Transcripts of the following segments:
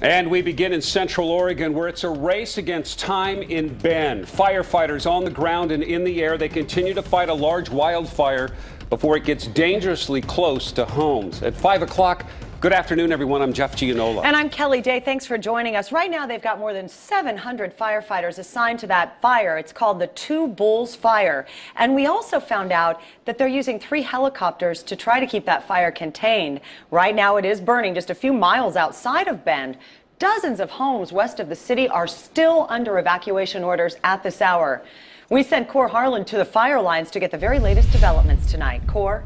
And we begin in Central Oregon, where it's a race against time in Bend. Firefighters on the ground and in the air. They continue to fight a large wildfire before it gets dangerously close to homes. At 5 o'clock, good afternoon, everyone. I'm Jeff Gianola. And I'm Kelly Day. Thanks for joining us. Right now, they've got more than 700 firefighters assigned to that fire. It's called the Two Bulls Fire. And we also found out that they're using 3 helicopters to try to keep that fire contained. Right now, it is burning just a few miles outside of Bend. Dozens of homes west of the city are still under evacuation orders at this hour. We sent Cor Harlan to the fire lines to get the very latest developments tonight. Cor?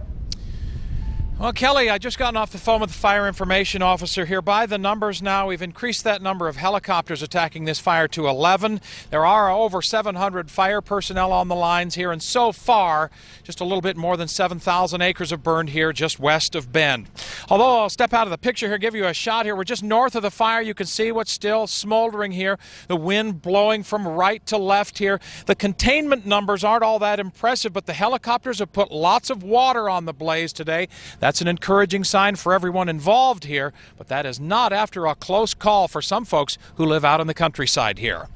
Well, Kelly, I just gotten off the phone with the fire information officer here. By the numbers now, we've increased that number of helicopters attacking this fire to 11. There are over 700 fire personnel on the lines here, and so far, just a little bit more than 7,000 acres have burned here just west of Bend. Although I'll step out of the picture here, give you a shot here. We're just north of the fire. You can see what's still smoldering here. The wind blowing from right to left here. The containment numbers aren't all that impressive, but the helicopters have put lots of water on the blaze today. That's an encouraging sign for everyone involved here, but that is not after a close call for some folks who live out in the countryside here.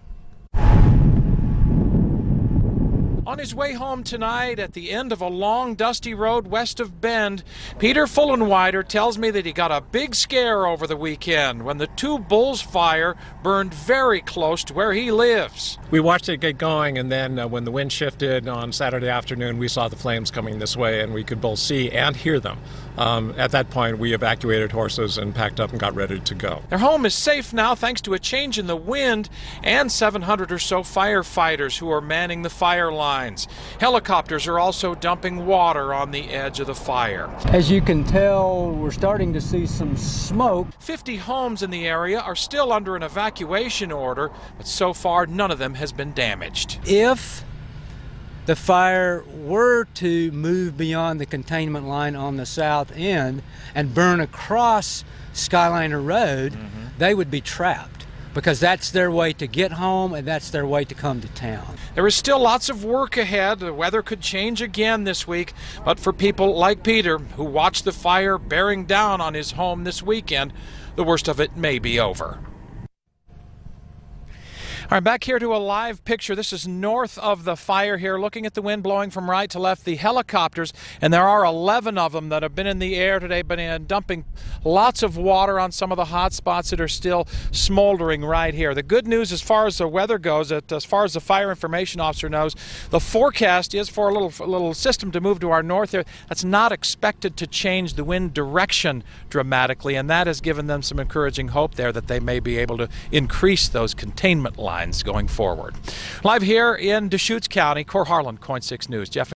On his way home tonight at the end of a long, dusty road west of Bend, Peter Fullenwider tells me that he got a big scare over the weekend when the Two Bulls fire burned very close to where he lives. We watched it get going, and then when the wind shifted on Saturday afternoon, we saw the flames coming this way, and we could both see and hear them. At that point, we evacuated horses and packed up and got ready to go. Their home is safe now thanks to a change in the wind and 700 or so firefighters who are manning the fire lines. Helicopters are also dumping water on the edge of the fire. As you can tell, we're starting to see some smoke. 50 homes in the area are still under an evacuation order, but so far none of them has been damaged. If the fire were to move beyond the containment line on the south end and burn across Skyliner Road, they would be trapped, because that's their way to get home and that's their way to come to town. There is still lots of work ahead. The weather could change again this week, but for people like Peter, who watched the fire bearing down on his home this weekend, the worst of it may be over. All right, back here to a live picture. This is north of the fire here, looking at the wind blowing from right to left, the helicopters, and there are 11 of them that have been in the air today, but dumping lots of water on some of the hot spots that are still smoldering right here. The good news as far as the weather goes, as far as the fire information officer knows, the forecast is for a little system to move to our north here. That's not expected to change the wind direction dramatically, and that has given them some encouraging hope there that they may be able to increase those containment lines going forward. Live here in Deschutes County, Cor Harlan, KOIN 6 News. Jeff.